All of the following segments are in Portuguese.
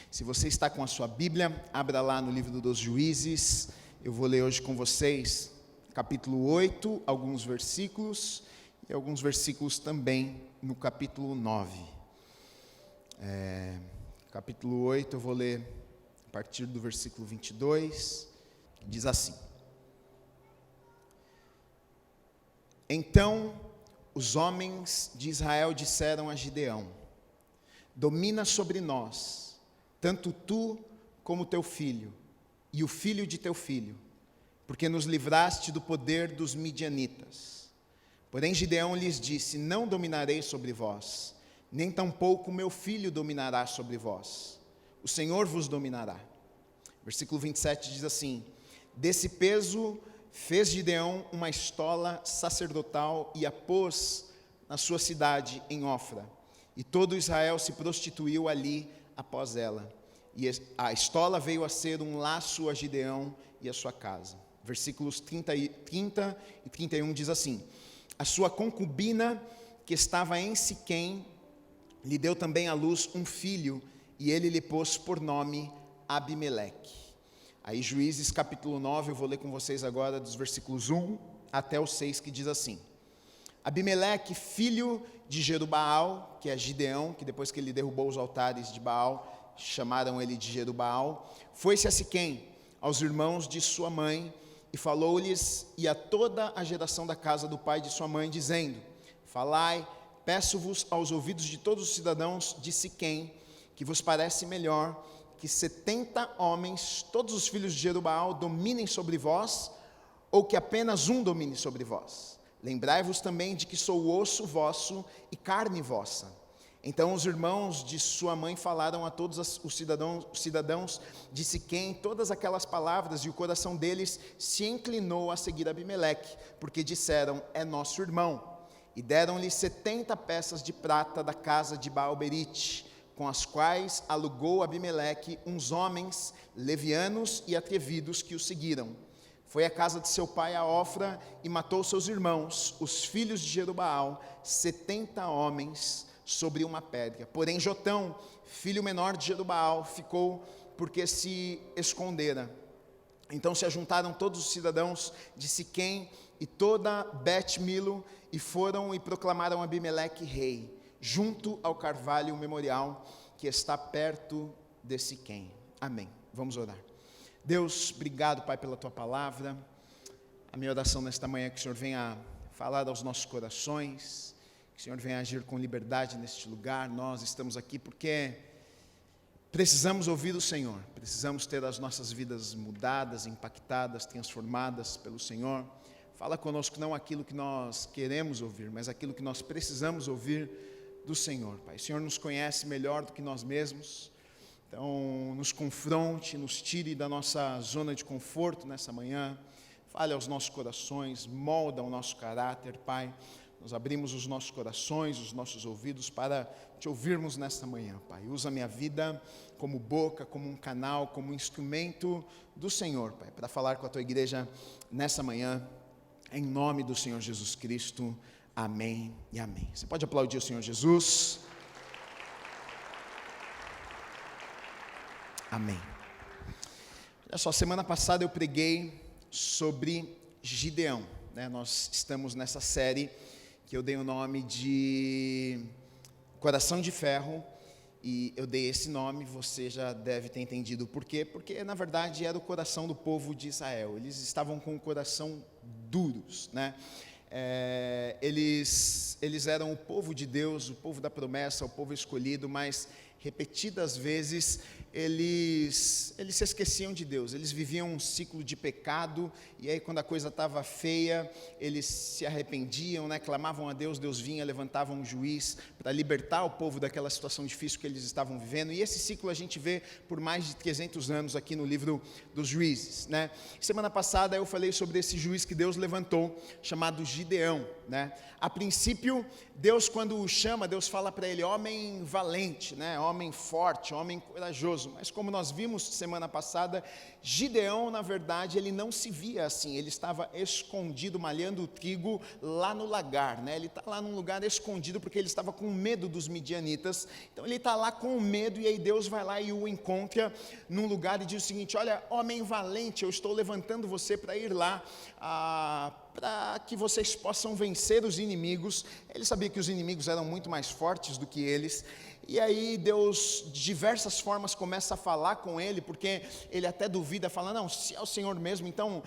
Se você está com a sua Bíblia, abra lá no livro dos Juízes. Eu vou ler hoje com vocês capítulo 8, alguns versículos, e alguns versículos também no capítulo 9. Capítulo 8, eu vou ler a partir do versículo 22, que diz assim: Então os homens de Israel disseram a Gideão: Domina sobre nós, tanto tu como teu filho, e o filho de teu filho, porque nos livraste do poder dos midianitas. Porém Gideão lhes disse: Não dominarei sobre vós, nem tampouco meu filho dominará sobre vós. O Senhor vos dominará. Versículo 27 diz assim: Desse peso fez Gideão uma estola sacerdotal e a pôs na sua cidade em Ofra. E todo Israel se prostituiu ali após ela. E a estola veio a ser um laço a Gideão e a sua casa. Versículos 30 e 31 diz assim: A sua concubina, que estava em Siquém, lhe deu também à luz um filho, e ele lhe pôs por nome Abimeleque. Aí Juízes capítulo 9, eu vou ler com vocês agora dos versículos 1 até o 6, que diz assim: Abimeleque, filho de Jerubaal, que é Gideão, que depois que ele derrubou os altares de Baal, chamaram ele de Jerubaal, foi-se a Siquém, aos irmãos de sua mãe, e falou-lhes e a toda a geração da casa do pai de sua mãe, dizendo: Falai, peço-vos aos ouvidos de todos os cidadãos de Siquém, que vos parece melhor que 70 homens, todos os filhos de Jerubaal, dominem sobre vós, ou que apenas um domine sobre vós. Lembrai-vos também de que sou osso vosso e carne vossa. Então os irmãos de sua mãe falaram a todos os cidadãos de Siquém todas aquelas palavras, e o coração deles se inclinou a seguir Abimeleque, porque disseram: É nosso irmão. E deram-lhe 70 peças de prata da casa de Baal-Berite, com as quais alugou Abimeleque uns homens levianos e atrevidos que o seguiram. Foi à casa de seu pai a Ofra e matou seus irmãos, os filhos de Jerubaal, 70 homens sobre uma pedra. Porém Jotão, filho menor de Jerubaal, ficou porque se escondera. Então se ajuntaram todos os cidadãos de Siquém e toda Bet-Milo, e foram e proclamaram Abimeleque rei, junto ao carvalho memorial que está perto de Siquém. Amém. Vamos orar. Deus, obrigado, Pai, pela Tua palavra. A minha oração nesta manhã é que o Senhor venha falar aos nossos corações, que o Senhor venha agir com liberdade neste lugar. Nós estamos aqui porque precisamos ouvir o Senhor, precisamos ter as nossas vidas mudadas, impactadas, transformadas pelo Senhor. Fala conosco não aquilo que nós queremos ouvir, mas aquilo que nós precisamos ouvir do Senhor, Pai. O Senhor nos conhece melhor do que nós mesmos, então nos confronte, nos tire da nossa zona de conforto nessa manhã, fale aos nossos corações, molda o nosso caráter, Pai. Nós abrimos os nossos corações, os nossos ouvidos para Te ouvirmos nesta manhã, Pai. Usa a minha vida como boca, como um canal, como um instrumento do Senhor, Pai, para falar com a Tua igreja nessa manhã, em nome do Senhor Jesus Cristo. Amém e amém. Você pode aplaudir o Senhor Jesus? Amém. Olha só, semana passada eu preguei sobre Gideão, né? Nós estamos nessa série que eu dei o nome de Coração de Ferro, e eu dei esse nome, você já deve ter entendido o porquê, porque na verdade era o coração do povo de Israel. Eles estavam com o coração duros, né? Eles eram o povo de Deus, o povo da promessa, o povo escolhido, mas repetidas vezes eles se esqueciam de Deus. Eles viviam um ciclo de pecado, e aí quando a coisa estava feia, eles se arrependiam, né? Clamavam a Deus, Deus vinha, levantava um juiz para libertar o povo daquela situação difícil que eles estavam vivendo. E esse ciclo a gente vê por mais de 300 anos aqui no livro dos Juízes, né? Semana passada eu falei sobre esse juiz que Deus levantou, chamado Gideão, né? A princípio, Deus, quando o chama, Deus fala para ele: homem valente, né? homem forte, homem corajoso. Mas como nós vimos semana passada, Gideão, na verdade, ele não se via assim. Ele estava escondido, malhando o trigo lá no lagar, né? Ele está lá num lugar escondido porque ele estava com medo dos midianitas. Então ele está lá com medo, e aí Deus vai lá e o encontra num lugar e diz o seguinte: olha, homem valente, eu estou levantando você para ir lá, para que vocês possam vencer os inimigos. Ele sabia que os inimigos eram muito mais fortes do que eles. E aí Deus, de diversas formas, começa a falar com ele, porque ele até duvida, fala: não, se é o Senhor mesmo, então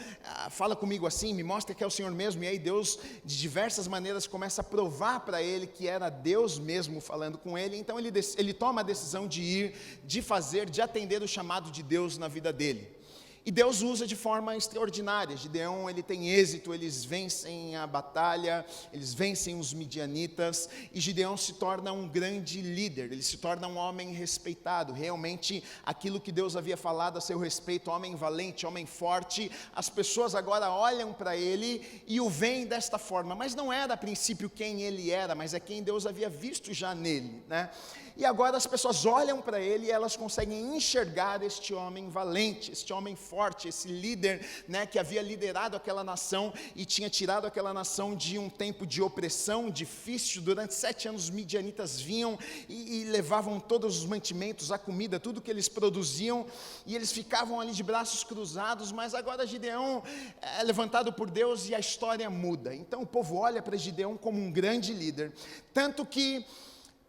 fala comigo assim, me mostra que é o Senhor mesmo. E aí Deus, de diversas maneiras, começa a provar para ele que era Deus mesmo falando com ele. Então ele toma a decisão de ir, de fazer, de atender o chamado de Deus na vida dele. E Deus usa de forma extraordinária. Gideão, ele tem êxito, eles vencem a batalha, eles vencem os midianitas, e Gideão se torna um grande líder, ele se torna um homem respeitado. Realmente, aquilo que Deus havia falado a seu respeito, homem valente, homem forte, as pessoas agora olham para ele e o veem desta forma, mas não era a princípio quem ele era, mas é quem Deus havia visto já nele, né? E agora as pessoas olham para ele e elas conseguem enxergar este homem valente, este homem forte, esse líder, né, que havia liderado aquela nação e tinha tirado aquela nação de um tempo de opressão difícil. Durante 7 anos os midianitas vinham e levavam todos os mantimentos, a comida, tudo que eles produziam, e eles ficavam ali de braços cruzados. Mas agora Gideão é levantado por Deus e a história muda. Então o povo olha para Gideão como um grande líder, tanto que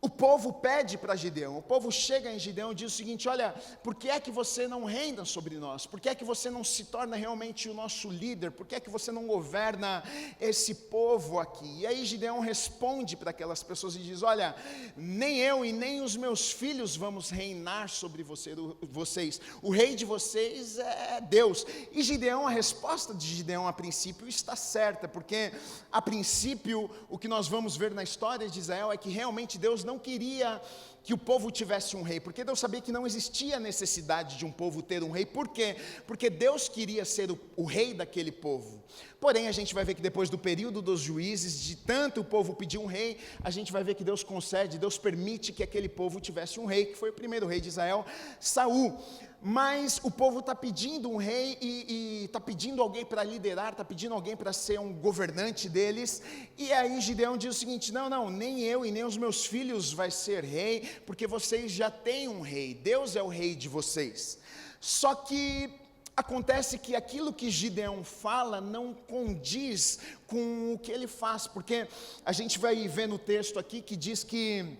o povo pede para Gideão, o povo chega em Gideão e diz o seguinte: olha, por que é que você não reina sobre nós? Por que é que você não se torna realmente o nosso líder? Por que é que você não governa esse povo aqui? E aí Gideão responde para aquelas pessoas e diz: olha, nem eu e nem os meus filhos vamos reinar sobre vocês. O rei de vocês é Deus. E Gideão, a resposta de Gideão a princípio está certa, porque a princípio o que nós vamos ver na história de Israel é que realmente Deus não queria que o povo tivesse um rei, porque Deus sabia que não existia necessidade de um povo ter um rei. Por quê? Porque Deus queria ser o rei daquele povo. Porém, a gente vai ver que depois do período dos juízes, de tanto o povo pedir um rei, a gente vai ver que Deus concede, Deus permite que aquele povo tivesse um rei, que foi o primeiro rei de Israel, Saul. Mas o povo está pedindo um rei e está pedindo alguém para liderar, está pedindo alguém para ser um governante deles. E aí Gideão diz o seguinte: não, nem eu e nem os meus filhos vai ser rei, porque vocês já têm um rei, Deus é o rei de vocês. Só que acontece que aquilo que Gideão fala não condiz com o que ele faz, porque a gente vai ver no texto aqui que diz que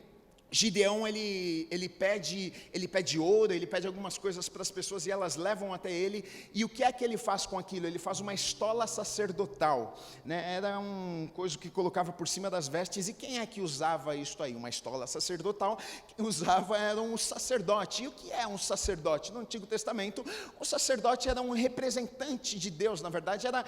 Gideão, ele pede ouro, ele pede algumas coisas para as pessoas e elas levam até ele. E o que é que ele faz com aquilo? Ele faz uma estola sacerdotal, né? Era uma coisa que colocava por cima das vestes. E quem é que usava isso aí? Uma estola sacerdotal. Quem usava era um sacerdote. E o que é um sacerdote? No Antigo Testamento, o sacerdote era um representante de Deus. Na verdade, era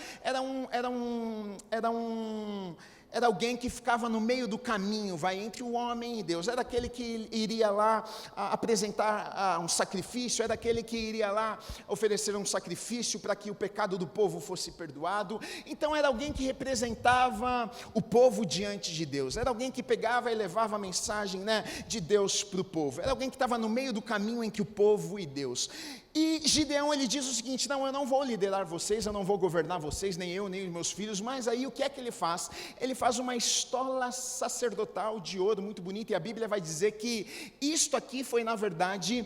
alguém que ficava no meio do caminho, entre o homem e Deus. Era aquele que iria lá apresentar um sacrifício, era aquele que iria lá oferecer um sacrifício para que o pecado do povo fosse perdoado. Então era alguém que representava o povo diante de Deus, era alguém que pegava e levava a mensagem, né, de Deus para o povo, era alguém que estava no meio do caminho entre o povo e Deus. E Gideão, ele diz o seguinte: não, eu não vou liderar vocês, eu não vou governar vocês, nem eu, nem os meus filhos. Mas aí o que é que ele faz? Ele faz uma estola sacerdotal de ouro, muito bonita, e a Bíblia vai dizer que isto aqui foi, na verdade,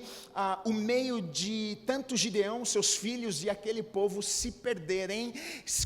o meio de tanto Gideão, seus filhos e aquele povo se perderem,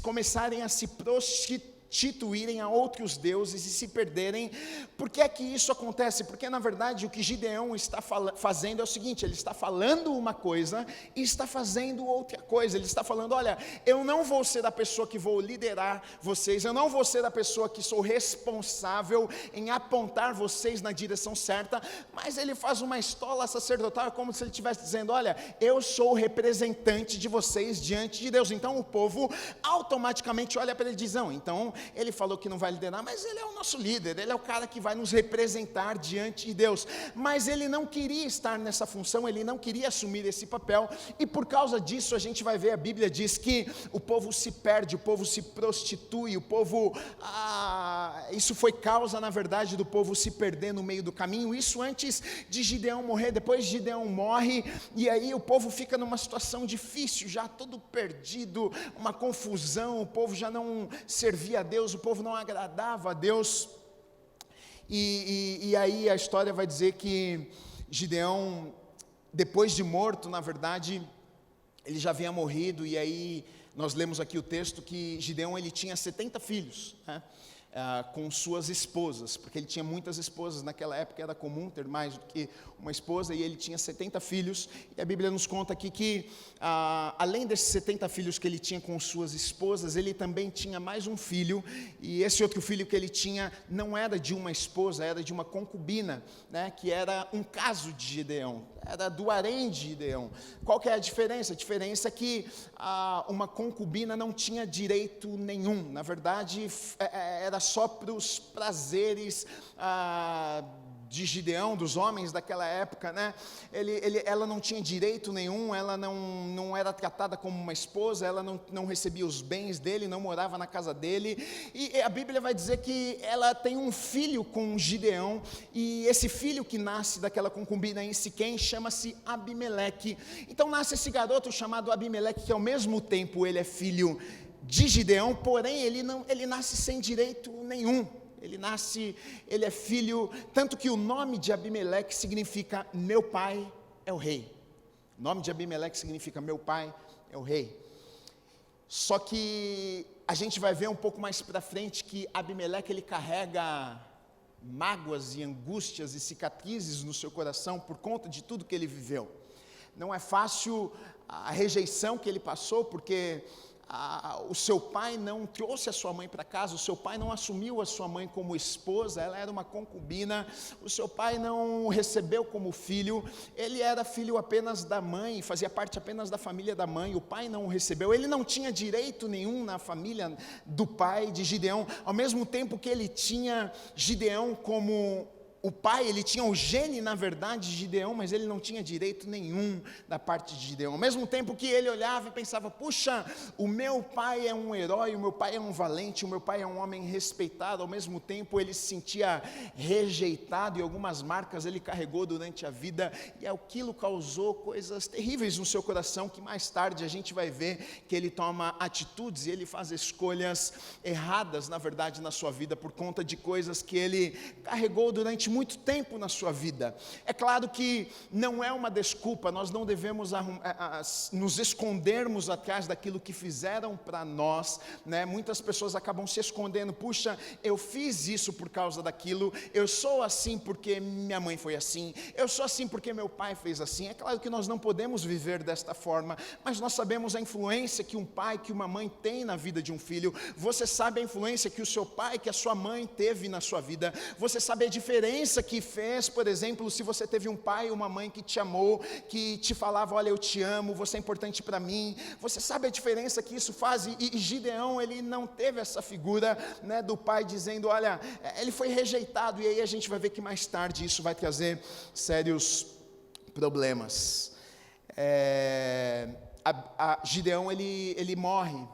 começarem a se prostituírem a outros deuses e se perderem. Por que é que isso acontece? Porque na verdade o que Gideão está fazendo é o seguinte: ele está falando uma coisa e está fazendo outra coisa. Ele está falando: olha, eu não vou ser a pessoa que vou liderar vocês, eu não vou ser a pessoa que sou responsável em apontar vocês na direção certa. Mas ele faz uma estola sacerdotal, como se ele estivesse dizendo: olha, eu sou o representante de vocês diante de Deus. Então o povo automaticamente olha para ele e diz: não, então ele falou que não vai liderar, mas ele é o nosso líder, ele é o cara que vai nos representar diante de Deus. Mas ele não queria estar nessa função, ele não queria assumir esse papel, e por causa disso a gente vai ver, a Bíblia diz que o povo se perde, o povo se prostitui, o povo isso foi causa, na verdade, do povo se perder no meio do caminho. Isso antes de Gideão morrer. Depois Gideão morre, e aí o povo fica numa situação difícil, já todo perdido, uma confusão. O povo já não servia a Deus, o povo não agradava a Deus. E aí a história vai dizer que Gideão, depois de morto, na verdade, ele já havia morrido. E aí nós lemos aqui o texto que Gideão, ele tinha 70 filhos, né? Com suas esposas, porque ele tinha muitas esposas. Naquela época era comum ter mais do que uma esposa, e ele tinha 70 filhos. E a Bíblia nos conta aqui que, além desses 70 filhos que ele tinha com suas esposas, ele também tinha mais um filho, e esse outro filho que ele tinha não era de uma esposa, era de uma concubina, né, que era um caso de Gideão, era do harém de Gideão. Qual que é a diferença? A diferença é que uma concubina não tinha direito nenhum, na verdade era só para os prazeres de Gideão, dos homens daquela época, né? Ela não tinha direito nenhum, ela não era tratada como uma esposa, ela não recebia os bens dele, não morava na casa dele. E a Bíblia vai dizer que ela tem um filho com Gideão, e esse filho que nasce daquela concubina em Siquém chama-se Abimeleque. Então nasce esse garoto chamado Abimeleque, que ao mesmo tempo ele é filho de Gideão, porém ele nasce sem direito nenhum. Ele é filho, tanto que o nome de Abimeleque significa meu pai é o rei. O nome de Abimeleque significa meu pai é o rei. Só que a gente vai ver um pouco mais para frente que Abimeleque, ele carrega mágoas e angústias e cicatrizes no seu coração por conta de tudo que ele viveu. Não é fácil a rejeição que ele passou, porque o seu pai não trouxe a sua mãe para casa, o seu pai não assumiu a sua mãe como esposa, ela era uma concubina, o seu pai não recebeu como filho, ele era filho apenas da mãe, fazia parte apenas da família da mãe, o pai não o recebeu, ele não tinha direito nenhum na família do pai de Gideão, ao mesmo tempo que ele tinha Gideão como o pai, ele tinha o gene, na verdade, de Gideão, mas ele não tinha direito nenhum da parte de Gideão. Ao mesmo tempo que ele olhava e pensava, puxa, o meu pai é um herói, o meu pai é um valente, o meu pai é um homem respeitado. Ao mesmo tempo ele se sentia rejeitado, e algumas marcas ele carregou durante a vida, e aquilo causou coisas terríveis no seu coração, que mais tarde a gente vai ver que ele toma atitudes e ele faz escolhas erradas, na verdade, na sua vida, por conta de coisas que ele carregou durante muito tempo na sua vida. É claro que não é uma desculpa, nós não devemos nos escondermos atrás daquilo que fizeram para nós, né? Muitas pessoas acabam se escondendo, puxa, eu fiz isso por causa daquilo, eu sou assim porque minha mãe foi assim, eu sou assim porque meu pai fez assim. É claro que nós não podemos viver desta forma, mas nós sabemos a influência que um pai, que uma mãe tem na vida de um filho. Você sabe a influência que o seu pai, que a sua mãe teve na sua vida. Você sabe a diferença que fez, por exemplo, se você teve um pai ou uma mãe que te amou, que te falava, olha, eu te amo, você é importante para mim. Você sabe a diferença que isso faz. E Gideão, ele não teve essa figura, né, do pai dizendo, olha, ele foi rejeitado. E aí a gente vai ver que mais tarde isso vai trazer sérios problemas. Gideão, ele morre.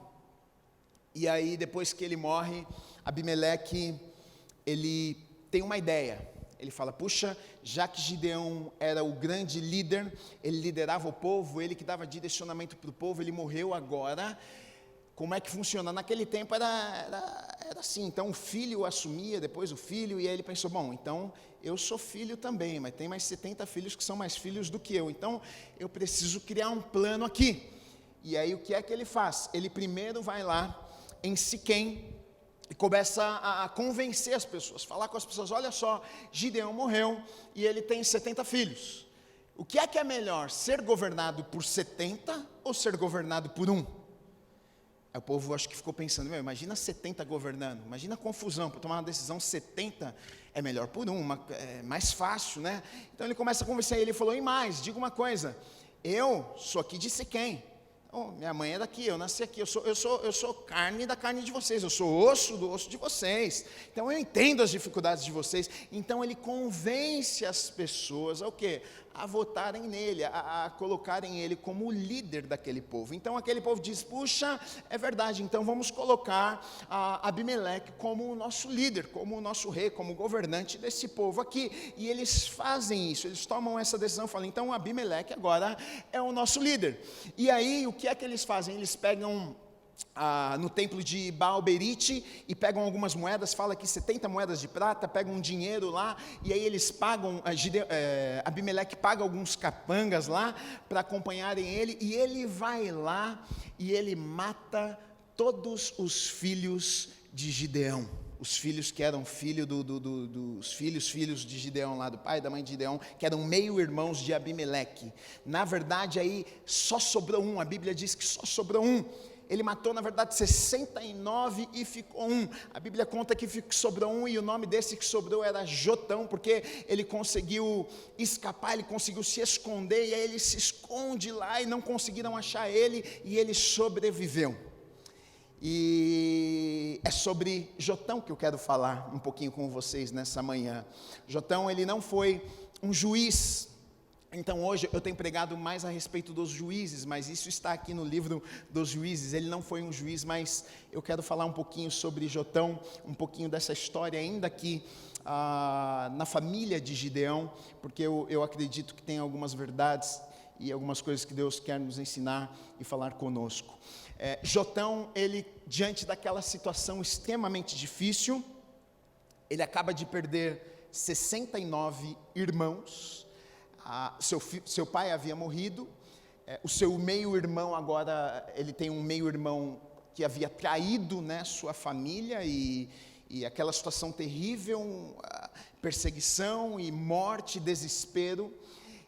E aí depois que ele morre, Abimeleque, ele tem uma ideia. Ele fala, puxa, já que Gideão era o grande líder, ele liderava o povo, ele que dava direcionamento para o povo, ele morreu agora, como é que funciona? Naquele tempo era assim, então o filho assumia, depois o filho, e aí ele pensou, bom, então eu sou filho também, mas tem mais 70 filhos que são mais filhos do que eu, então eu preciso criar um plano aqui. E aí o que é que ele faz? Ele primeiro vai lá em Siquém, e começa a convencer as pessoas, falar com as pessoas, olha só, Gideão morreu e ele tem 70 filhos. O que é melhor, ser governado por 70 ou ser governado por um? Aí o povo acho que ficou pensando, imagina 70 governando, imagina a confusão, para tomar uma decisão 70 é melhor por um, é mais fácil, né? Então ele começa a convencer, ele falou, e mais, diga uma coisa, eu sou aqui de Siquém. Oh, minha mãe é daqui, eu nasci aqui, eu sou carne da carne de vocês, eu sou osso do osso de vocês, então eu entendo as dificuldades de vocês. Então ele convence as pessoas a o quê? a votarem nele, a colocarem ele como o líder daquele povo. Então aquele povo diz, puxa, é verdade, então vamos colocar Abimeleque como o nosso líder, como o nosso rei, como governante desse povo aqui. E eles fazem isso, eles tomam essa decisão, falam, então Abimeleque agora é o nosso líder. E aí o que é que eles fazem? Eles pegam no templo de Baal-Berite e pegam algumas moedas, fala que 70 moedas de prata, pegam um dinheiro lá, e aí eles pagam, Abimeleque paga alguns capangas lá, para acompanharem ele, e ele vai lá, e ele mata todos os filhos de Gideão, os filhos que eram dos filhos de Gideão lá, do pai e da mãe de Gideão, que eram meio-irmãos de Abimeleque. Na verdade aí só sobrou um, a Bíblia diz que só sobrou um. Ele matou, na verdade, 69 e ficou um. A Bíblia conta que sobrou um, e o nome desse que sobrou era Jotão, porque ele conseguiu escapar, ele conseguiu se esconder, e aí ele se esconde lá, e não conseguiram achar ele, e ele sobreviveu. E é sobre Jotão que eu quero falar um pouquinho com vocês nessa manhã. Jotão, ele não foi um juiz. Então hoje eu tenho pregado mais a respeito dos juízes, mas isso está aqui no livro dos juízes. Ele não foi um juiz, mas eu quero falar um pouquinho sobre Jotão, um pouquinho dessa história ainda aqui na família de Gideão, porque eu acredito que tem algumas verdades e algumas coisas que Deus quer nos ensinar e falar conosco. Jotão, ele diante daquela situação extremamente difícil, ele acaba de perder 69 irmãos. Seu pai havia morrido, o seu meio-irmão agora, ele tem um meio-irmão que havia traído, né, sua família, e aquela situação terrível, perseguição e morte, desespero.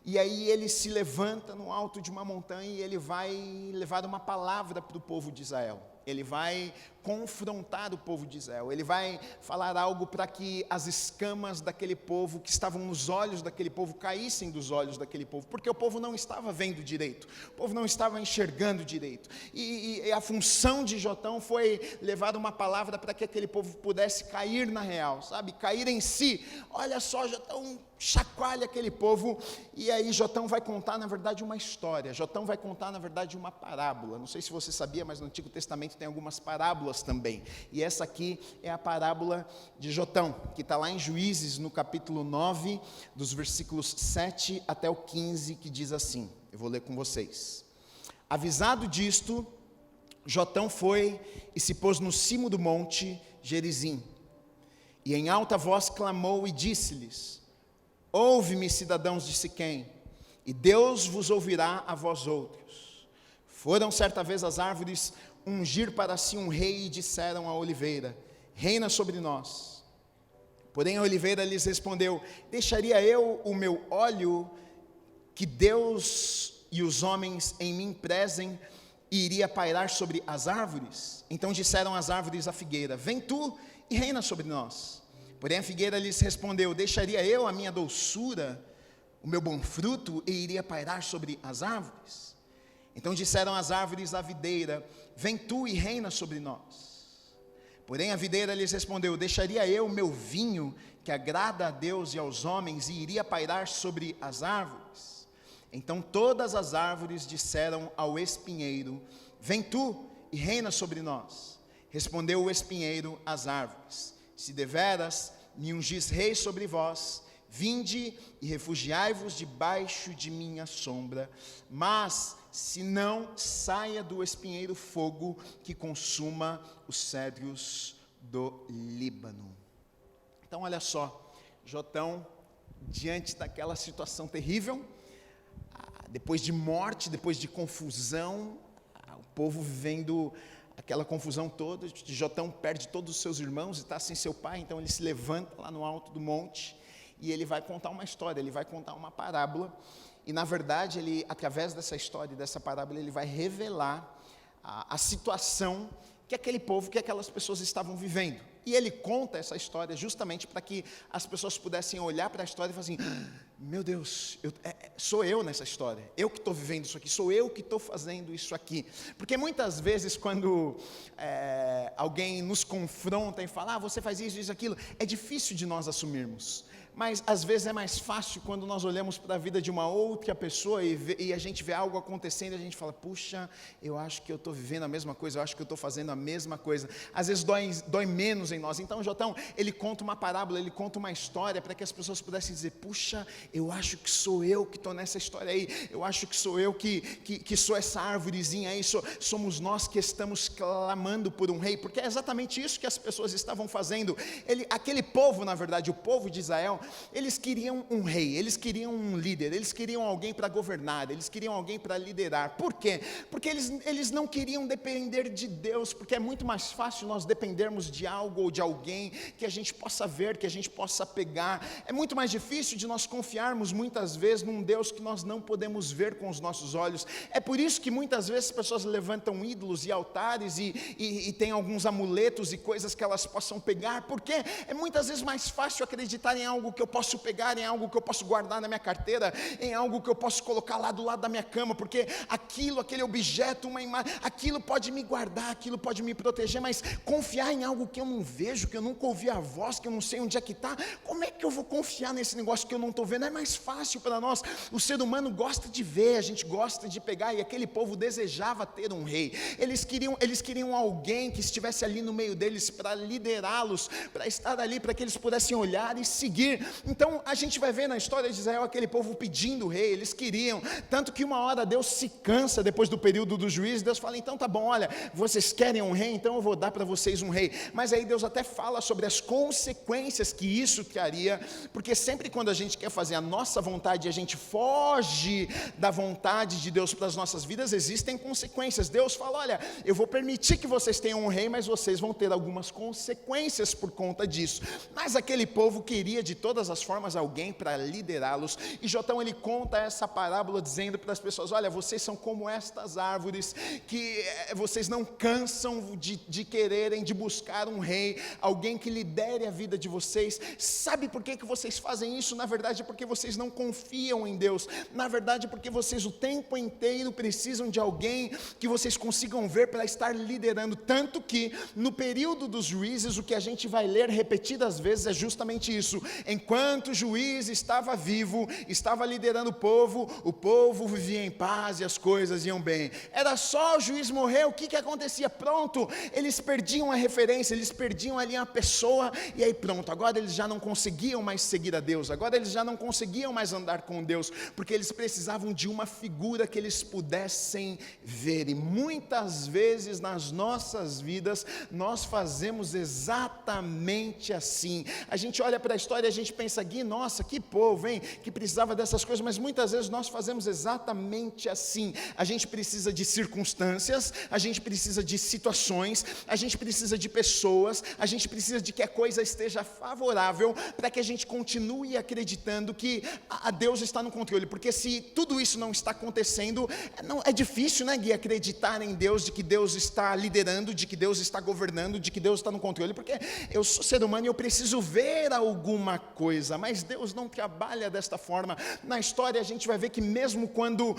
E aí ele se levanta no alto de uma montanha e ele vai levar uma palavra para o povo de Israel. Ele vai confrontar o povo de Israel, ele vai falar algo para que as escamas daquele povo, que estavam nos olhos daquele povo, caíssem dos olhos daquele povo, porque o povo não estava vendo direito, o povo não estava enxergando direito, e a função de Jotão foi levar uma palavra para que aquele povo pudesse cair na real, sabe, cair em si. Olha só, Jotão chacoalha aquele povo, e aí Jotão vai contar, na verdade, uma história. Jotão vai contar, na verdade, uma parábola. Não sei se você sabia, mas no Antigo Testamento tem algumas parábolas também, e essa aqui é a parábola de Jotão, que está lá em Juízes, no capítulo 9, dos versículos 7 até o 15, que diz assim, eu vou ler com vocês. Avisado disto, Jotão foi e se pôs no cimo do monte Gerizim, e em alta voz clamou e disse-lhes: ouve-me, cidadãos de Siquém, e Deus vos ouvirá a vós outros. Foram certa vez as árvores ungir para si um rei, e disseram à oliveira: reina sobre nós. Porém a oliveira lhes respondeu: deixaria eu o meu óleo que Deus e os homens em mim prezem, e iria pairar sobre as árvores? Então disseram as árvores à figueira: vem tu e reina sobre nós. Porém a figueira lhes respondeu: deixaria eu a minha doçura, o meu bom fruto, e iria pairar sobre as árvores? Então disseram as árvores à videira: vem tu e reina sobre nós. Porém a videira lhes respondeu: deixaria eu o meu vinho, que agrada a Deus e aos homens, e iria pairar sobre as árvores? Então todas as árvores disseram ao espinheiro: vem tu e reina sobre nós. Respondeu o espinheiro às árvores: se deveras me ungis rei sobre vós, vinde e refugiai-vos debaixo de minha sombra. Mas se não, saia do espinheiro fogo que consuma os cedros do Líbano. Então olha só, Jotão, diante daquela situação terrível, depois de morte, depois de confusão, o povo vivendo aquela confusão toda, Jotão perde todos os seus irmãos e está sem seu pai, então ele se levanta lá no alto do monte, e ele vai contar uma história, ele vai contar uma parábola, e na verdade, ele, através dessa história, dessa parábola, ele vai revelar a situação que aquele povo, que aquelas pessoas estavam vivendo. E ele conta essa história justamente para que as pessoas pudessem olhar para a história e falar assim: meu Deus, sou eu nessa história, eu que estou vivendo isso aqui, sou eu que estou fazendo isso aqui. Porque muitas vezes quando alguém nos confronta e fala: você faz isso, isso, aquilo, é difícil de nós assumirmos. mas às vezes é mais fácil quando nós olhamos para a vida de uma outra pessoa e a gente vê algo acontecendo e a gente fala, puxa, eu acho que eu estou vivendo a mesma coisa, eu acho que eu estou fazendo a mesma coisa. Às vezes dói menos em nós. Então Jotão, ele conta uma parábola, ele conta uma história para que as pessoas pudessem dizer, puxa, eu acho que sou eu que estou nessa história aí, eu acho que sou eu que sou essa árvorezinha aí, somos nós que estamos clamando por um rei, porque é exatamente isso que as pessoas estavam fazendo. Aquele povo, na verdade, o povo de Israel, eles queriam um rei, eles queriam um líder, eles queriam alguém para governar, eles queriam alguém para liderar. Por quê? Porque eles não queriam depender de Deus, porque é muito mais fácil nós dependermos de algo ou de alguém que a gente possa ver, que a gente possa pegar. É muito mais difícil de nós confiarmos muitas vezes num Deus que nós não podemos ver com os nossos olhos. É por isso que muitas vezes as pessoas levantam ídolos e altares e tem alguns amuletos e coisas que elas possam pegar, porque é muitas vezes mais fácil acreditar em algo que eu posso pegar, em algo que eu posso guardar na minha carteira, em algo que eu posso colocar lá do lado da minha cama, porque aquele objeto, uma imagem, aquilo pode me guardar, aquilo pode me proteger, mas confiar em algo que eu não vejo, que eu nunca ouvi a voz, que eu não sei onde é que está, como é que eu vou confiar nesse negócio que eu não estou vendo? É mais fácil para nós. O ser humano gosta de ver, a gente gosta de pegar, e aquele povo desejava ter um rei. Eles queriam alguém que estivesse ali no meio deles para liderá-los, para estar ali, para que eles pudessem olhar e seguir. Então a gente vai ver na história de Israel aquele povo pedindo o rei, eles queriam, tanto que uma hora Deus se cansa depois do período dos juízes. Deus fala, então tá bom, olha, vocês querem um rei, então eu vou dar para vocês um rei. Mas aí Deus até fala sobre as consequências que isso traria, porque sempre quando a gente quer fazer a nossa vontade e a gente foge da vontade de Deus para as nossas vidas, existem consequências. Deus fala, olha, eu vou permitir que vocês tenham um rei, mas vocês vão ter algumas consequências por conta disso. Mas aquele povo queria de todas as formas alguém para liderá-los, e Jotão ele conta essa parábola dizendo para as pessoas, olha, vocês são como estas árvores, que vocês não cansam de quererem, de buscar um rei, alguém que lidere a vida de vocês. Sabe por que vocês fazem isso? Na verdade porque vocês não confiam em Deus, na verdade porque vocês o tempo inteiro precisam de alguém que vocês consigam ver para estar liderando, tanto que no período dos juízes, o que a gente vai ler repetidas vezes é justamente isso. Enquanto o juiz estava vivo, estava liderando o povo vivia em paz e as coisas iam bem. Era só o juiz morrer, o que acontecia? Pronto, eles perdiam a referência, eles perdiam ali a pessoa, e aí pronto, agora eles já não conseguiam mais seguir a Deus, agora eles já não conseguiam mais andar com Deus, porque eles precisavam de uma figura que eles pudessem ver. E muitas vezes nas nossas vidas nós fazemos exatamente assim. A gente olha para a história e a gente pensa, Gui, nossa, que povo, hein, que precisava dessas coisas, mas muitas vezes nós fazemos exatamente assim. A gente precisa de circunstâncias, a gente precisa de situações, a gente precisa de pessoas, a gente precisa de que a coisa esteja favorável para que a gente continue acreditando que a Deus está no controle, porque se tudo isso não está acontecendo, é difícil, né, Gui, acreditar em Deus, de que Deus está liderando, de que Deus está governando, de que Deus está no controle, porque eu sou ser humano e eu preciso ver alguma coisa, mas Deus não trabalha desta forma. Na história a gente vai ver que mesmo quando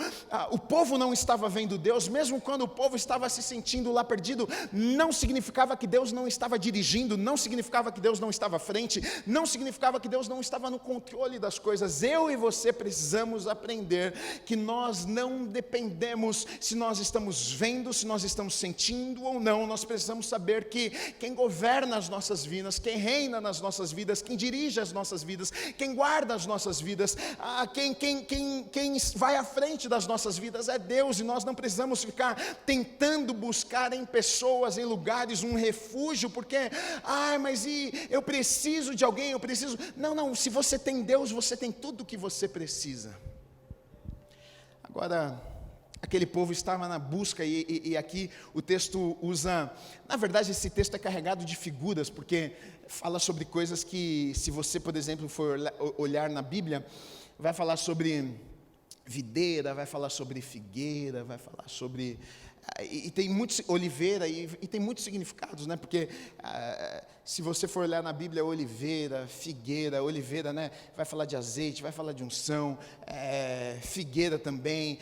o povo não estava vendo Deus, mesmo quando o povo estava se sentindo lá perdido, não significava que Deus não estava dirigindo, não significava que Deus não estava à frente, não significava que Deus não estava no controle das coisas. Eu e você precisamos aprender que nós não dependemos se nós estamos vendo, se nós estamos sentindo ou não. Nós precisamos saber que quem governa as nossas vidas, quem reina nas nossas vidas, quem dirige as nossas vidas, quem guarda as nossas vidas, quem vai à frente das nossas vidas é Deus, e nós não precisamos ficar tentando buscar em pessoas, em lugares, um refúgio, porque, mas eu preciso de alguém, eu preciso. Não, se você tem Deus, você tem tudo o que você precisa. Agora, aquele povo estava na busca, e aqui o texto usa, na verdade esse texto é carregado de figuras, porque fala sobre coisas que, se você, por exemplo, for olhar na Bíblia, vai falar sobre videira, vai falar sobre figueira, vai falar sobre, e tem muitos, oliveira, e tem muitos significados, né? Porque se você for olhar na Bíblia, oliveira, figueira, oliveira, né? Vai falar de azeite, vai falar de unção, figueira também,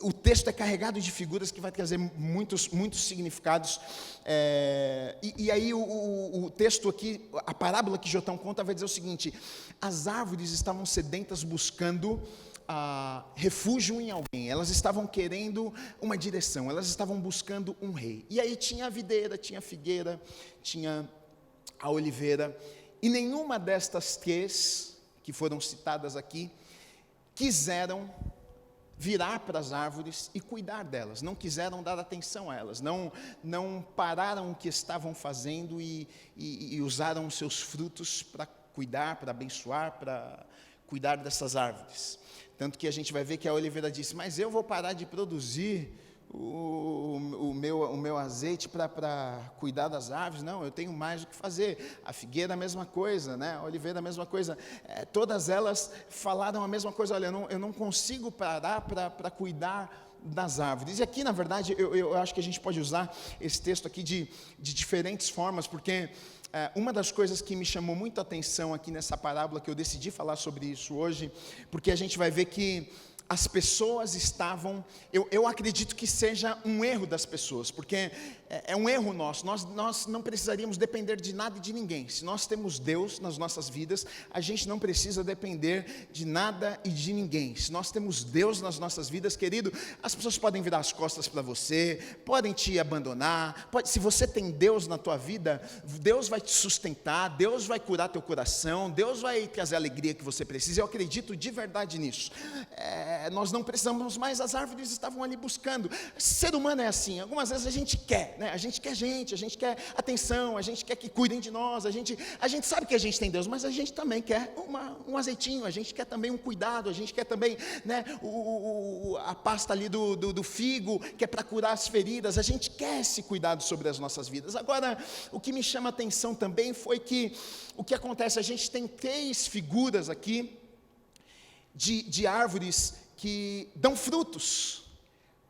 o texto é carregado de figuras que vai trazer muitos significados. E aí o texto aqui, a parábola que Jotão conta, vai dizer o seguinte: as árvores estavam sedentas buscando refúgio em alguém, elas estavam querendo uma direção, elas estavam buscando um rei. E aí tinha a videira, tinha a figueira, tinha a oliveira, e nenhuma destas três que foram citadas aqui quiseram virar para as árvores e cuidar delas, não quiseram dar atenção a elas, não pararam o que estavam fazendo e usaram os seus frutos para cuidar, para abençoar, para cuidar dessas árvores. Tanto que a gente vai ver que a oliveira disse: mas eu vou parar de produzir o meu azeite para cuidar das árvores? Não, eu tenho mais o que fazer. A figueira a mesma coisa, né? A oliveira a mesma coisa. Todas elas falaram a mesma coisa: olha, eu não consigo parar para cuidar das árvores. E aqui, na verdade, eu acho que a gente pode usar esse texto aqui de diferentes formas, porque uma das coisas que me chamou muito a atenção aqui nessa parábola, que eu decidi falar sobre isso hoje, porque a gente vai ver que as pessoas estavam, eu acredito que seja um erro das pessoas, porque é um erro nosso. Nós não precisaríamos depender de nada e de ninguém. Se nós temos Deus nas nossas vidas, a gente não precisa depender de nada e de ninguém. Se nós temos Deus nas nossas vidas, querido, as pessoas podem virar as costas para você, podem te abandonar, se você tem Deus na tua vida, Deus vai te sustentar, Deus vai curar teu coração, Deus vai trazer a alegria que você precisa. Eu acredito de verdade nisso. Nós não precisamos mais, as árvores estavam ali buscando. Ser humano é assim, algumas vezes a gente quer, né? A gente quer atenção, a gente quer que cuidem de nós, a gente sabe que a gente tem Deus, mas a gente também quer um azeitinho, a gente quer também um cuidado, a gente quer também, né, a pasta ali do figo, que é para curar as feridas. A gente quer esse cuidado sobre as nossas vidas. Agora, o que me chama a atenção também foi que o que acontece, a gente tem três figuras aqui de árvores que dão frutos,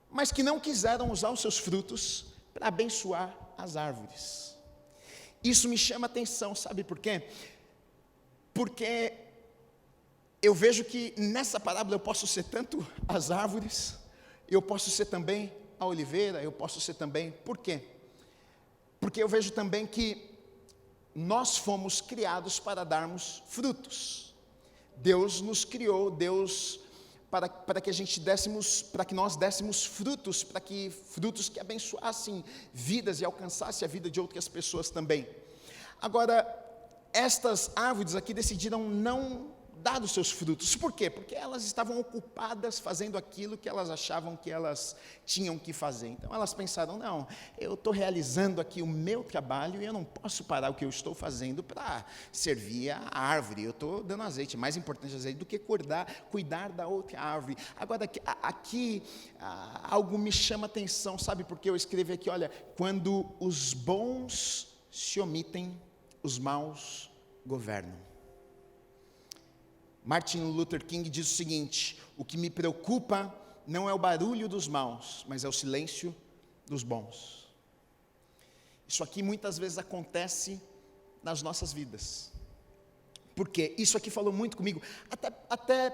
mas que não quiseram usar os seus frutos para abençoar as árvores. Isso me chama a atenção, sabe por quê? Porque eu vejo que nessa parábola eu posso ser tanto as árvores, eu posso ser também a oliveira, eu posso ser também, por quê? Porque eu vejo também que nós fomos criados para darmos frutos. Deus nos criou, para que nós dessemos frutos, frutos que abençoassem vidas e alcançassem a vida de outras pessoas também. Agora, estas árvores aqui decidiram não dar os seus frutos. Por quê? Porque elas estavam ocupadas fazendo aquilo que elas achavam que elas tinham que fazer. Então elas pensaram: não, eu estou realizando aqui o meu trabalho e eu não posso parar o que eu estou fazendo para servir a árvore. Eu estou dando azeite, mais importante azeite do que cuidar da outra árvore. Agora aqui algo me chama a atenção, sabe? Porque eu escrevi aqui: olha, quando os bons se omitem, os maus governam. Martin Luther King diz o seguinte: o que me preocupa não é o barulho dos maus, mas é o silêncio dos bons. Isso aqui muitas vezes acontece nas nossas vidas. Por quê? Isso aqui falou muito comigo, até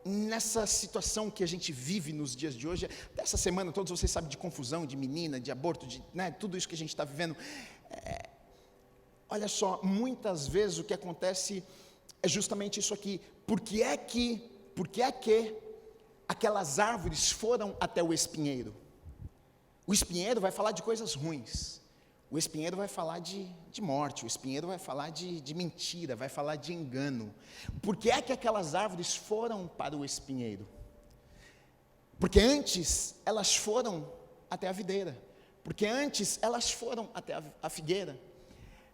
nessa situação que a gente vive nos dias de hoje. Dessa semana, todos vocês sabem de confusão, de menina, de aborto, né, tudo isso que a gente está vivendo. Olha só, muitas vezes o que acontece é justamente isso aqui. Por que é que aquelas árvores foram até o espinheiro? O espinheiro vai falar de coisas ruins. O espinheiro vai falar de morte. O espinheiro vai falar de mentira, vai falar de engano. Por que é que aquelas árvores foram para o espinheiro? Porque antes elas foram até a videira. Porque antes elas foram até a figueira.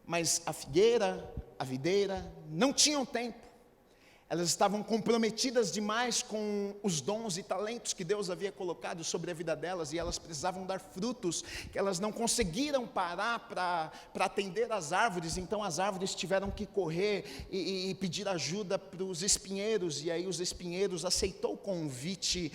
Mas a figueira, a videira, não tinham tempo. Elas estavam comprometidas demais com os dons e talentos que Deus havia colocado sobre a vida delas, e elas precisavam dar frutos, que elas não conseguiram parar para atender as árvores. Então as árvores tiveram que correr e pedir ajuda para os espinheiros, e aí os espinheiros aceitou o convite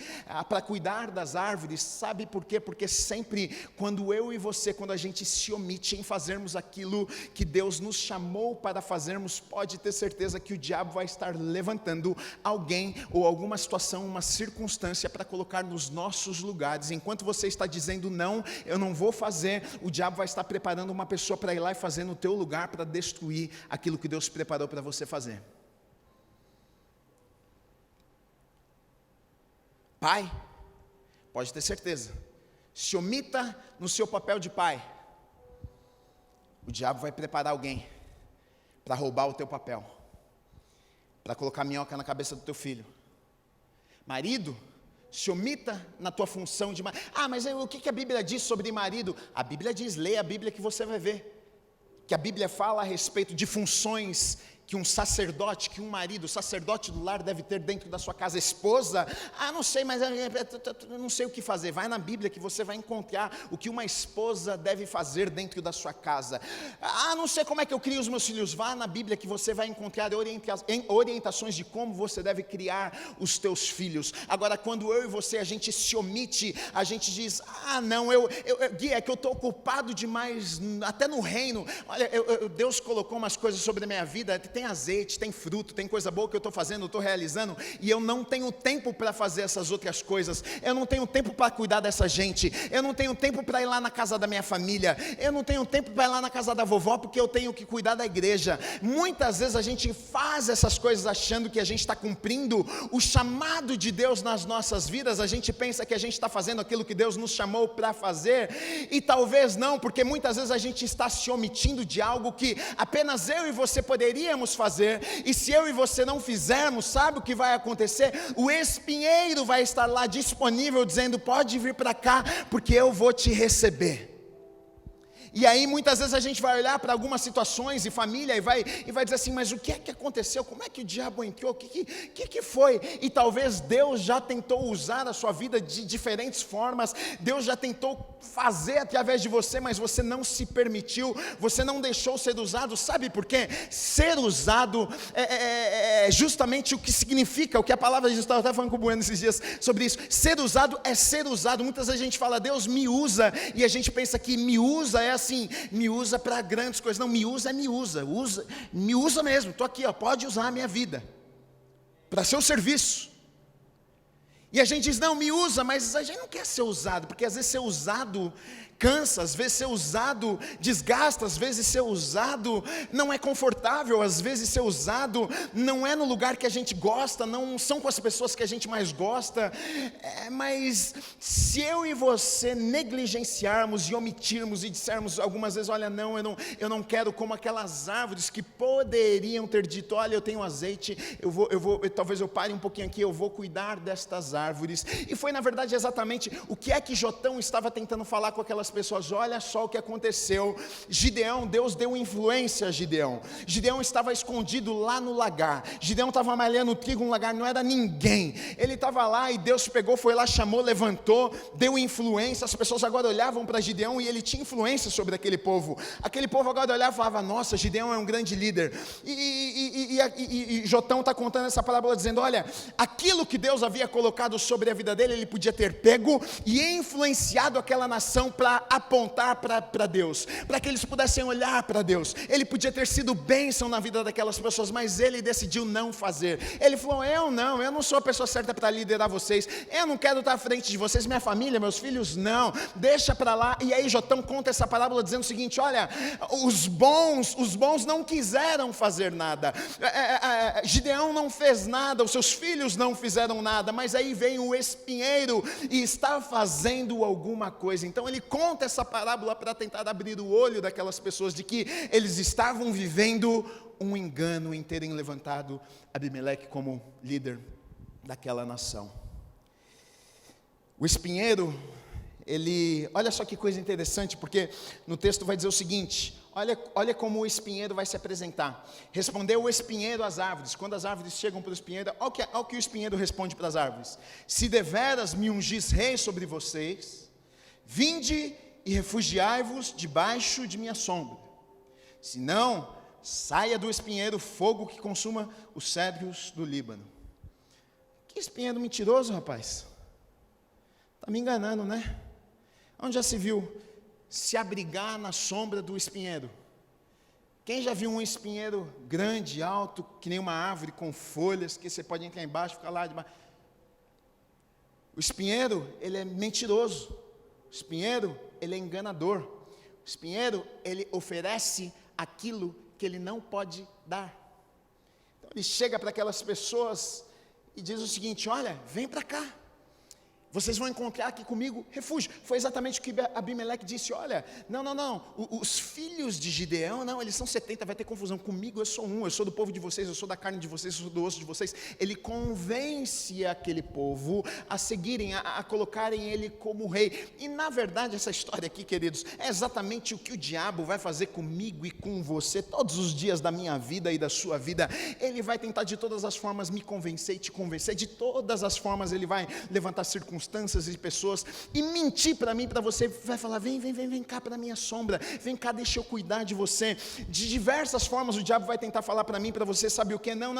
para cuidar das árvores. Sabe por quê? Porque sempre quando eu e você, quando a gente se omite em fazermos aquilo que Deus nos chamou para fazermos, pode ter certeza que o diabo vai estar levantando levantando alguém ou alguma situação, uma circunstância para colocar nos nossos lugares. Enquanto você está dizendo não, eu não vou fazer, o diabo vai estar preparando uma pessoa para ir lá e fazer no teu lugar para destruir aquilo que Deus preparou para você fazer. Pai, pode ter certeza, se omita no seu papel de pai, o diabo vai preparar alguém para roubar o teu papel, para colocar minhoca na cabeça do teu filho. Marido, se omita na tua função de marido. Mas o que a Bíblia diz sobre marido? A Bíblia diz, leia a Bíblia que você vai ver, que a Bíblia fala a respeito de funções que um sacerdote, que um marido, o sacerdote do lar deve ter dentro da sua casa. Esposa, não sei, mas eu não sei o que fazer. Vai na Bíblia que você vai encontrar o que uma esposa deve fazer dentro da sua casa. Não sei como é que eu crio os meus filhos. Vá na Bíblia que você vai encontrar orientações de como você deve criar os teus filhos. Agora, quando eu e você, a gente se omite, a gente diz, não, Gui, é que eu estou ocupado demais, até no reino. Olha, Deus colocou umas coisas sobre a minha vida, tem azeite, tem fruto, tem coisa boa que eu estou fazendo, eu estou realizando, e eu não tenho tempo para fazer essas outras coisas, eu não tenho tempo para cuidar dessa gente, eu não tenho tempo para ir lá na casa da minha família, eu não tenho tempo para ir lá na casa da vovó, porque eu tenho que cuidar da igreja. Muitas vezes a gente faz essas coisas achando que a gente está cumprindo o chamado de Deus nas nossas vidas, a gente pensa que a gente está fazendo aquilo que Deus nos chamou para fazer, e talvez não, porque muitas vezes a gente está se omitindo de algo que apenas eu e você poderíamos fazer, e se eu e você não fizermos, sabe o que vai acontecer? O espinheiro vai estar lá disponível, dizendo, pode vir para cá, porque eu vou te receber. E aí muitas vezes a gente vai olhar para algumas situações e família e vai dizer assim, mas o que é que aconteceu? Como é que o diabo entrou? O que foi? E talvez Deus já tentou usar a sua vida de diferentes formas, Deus já tentou fazer através de você, mas você não se permitiu, você não deixou ser usado. Sabe por quê? Ser usado é justamente o que significa, o que a palavra de Deus, estava até falando com o Bueno esses dias sobre isso. Ser usado é ser usado. Muitas vezes a gente fala, Deus me usa, e a gente pensa que me usa é assim, me usa para grandes coisas. Não, me usa, me usa mesmo, estou aqui, pode usar a minha vida para seu serviço. E a gente diz, não, me usa, mas a gente não quer ser usado, porque às vezes ser usado cansa, às vezes ser usado desgasta, às vezes ser usado não é confortável, às vezes ser usado não é no lugar que a gente gosta, não são com as pessoas que a gente mais gosta, mas se eu e você negligenciarmos e omitirmos e dissermos algumas vezes, olha, não, eu não quero, como aquelas árvores que poderiam ter dito, olha, eu tenho azeite, talvez eu pare um pouquinho aqui, eu vou cuidar destas árvores. E foi na verdade exatamente o que é que Jotão estava tentando falar com aquelas pessoas. Olha só o que aconteceu. Gideão, Deus deu influência a Gideão. Gideão estava escondido lá no lagar. Gideão estava malhando trigo no lagar, não era ninguém. Ele estava lá e Deus pegou, foi lá, chamou, levantou, deu influência. As pessoas agora olhavam para Gideão e ele tinha influência sobre aquele povo. Aquele povo agora olhava e falava, nossa, Gideão é um grande líder. E Jotão está contando essa parábola dizendo, olha, aquilo que Deus havia colocado sobre a vida dele, ele podia ter pego e influenciado aquela nação para apontar para Deus, para que eles pudessem olhar para Deus. Ele podia ter sido bênção na vida daquelas pessoas, mas ele decidiu não fazer. Ele falou, eu não sou a pessoa certa para liderar vocês, eu não quero estar à frente de vocês, minha família, meus filhos, não, deixa para lá. E aí Jotão conta essa parábola dizendo o seguinte, olha, os bons não quiseram fazer nada, Gideão não fez nada, os seus filhos não fizeram nada, mas aí vem o espinheiro e está fazendo alguma coisa. Então ele conta essa parábola para tentar abrir o olho daquelas pessoas de que eles estavam vivendo um engano em terem levantado Abimeleque como líder daquela nação. O espinheiro, olha só que coisa interessante, porque no texto vai dizer o seguinte, olha como o espinheiro vai se apresentar. Respondeu o espinheiro às árvores. Quando as árvores chegam para o espinheiro, olha o que o espinheiro responde para as árvores. Se deveras me ungis rei sobre vocês, vinde e refugiai-vos debaixo de minha sombra. Se não, saia do espinheiro fogo que consuma os cedros do Líbano. Que espinheiro mentiroso, rapaz. Está me enganando, né? Onde já se viu se abrigar na sombra do espinheiro? Quem já viu um espinheiro grande, alto, que nem uma árvore com folhas, que você pode entrar embaixo e ficar lá debaixo? O espinheiro, ele é mentiroso. O espinheiro, ele é enganador. O espinheiro, ele oferece aquilo que ele não pode dar. Então ele chega para aquelas pessoas e diz o seguinte: olha, vem para cá. Vocês vão encontrar aqui comigo refúgio. Foi exatamente o que Abimeleque disse: olha, não, os filhos de Gideão, não, eles são 70, vai ter confusão. Comigo eu sou um, eu sou do povo de vocês, eu sou da carne de vocês, eu sou do osso de vocês. Ele convence aquele povo a seguirem, a colocarem ele como rei. E na verdade essa história aqui, queridos, é exatamente o que o diabo vai fazer comigo e com você todos os dias da minha vida e da sua vida. Ele vai tentar de todas as formas me convencer e te convencer, de todas as formas ele vai levantar circunstâncias e pessoas e mentir para mim, para você. Vai falar: vem cá para a minha sombra, vem cá, deixa eu cuidar de você. De diversas formas o diabo vai tentar falar para mim, para você, sabe o que? Não,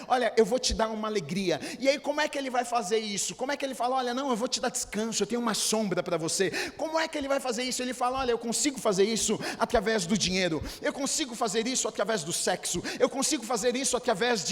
olha, eu vou te dar uma alegria. E aí como é que ele vai fazer isso? Como é que ele fala: olha, não, eu vou te dar descanso, eu tenho uma sombra para você. Como é que ele vai fazer isso? Ele fala: olha, eu consigo fazer isso através do dinheiro, eu consigo fazer isso através do sexo, eu consigo fazer isso através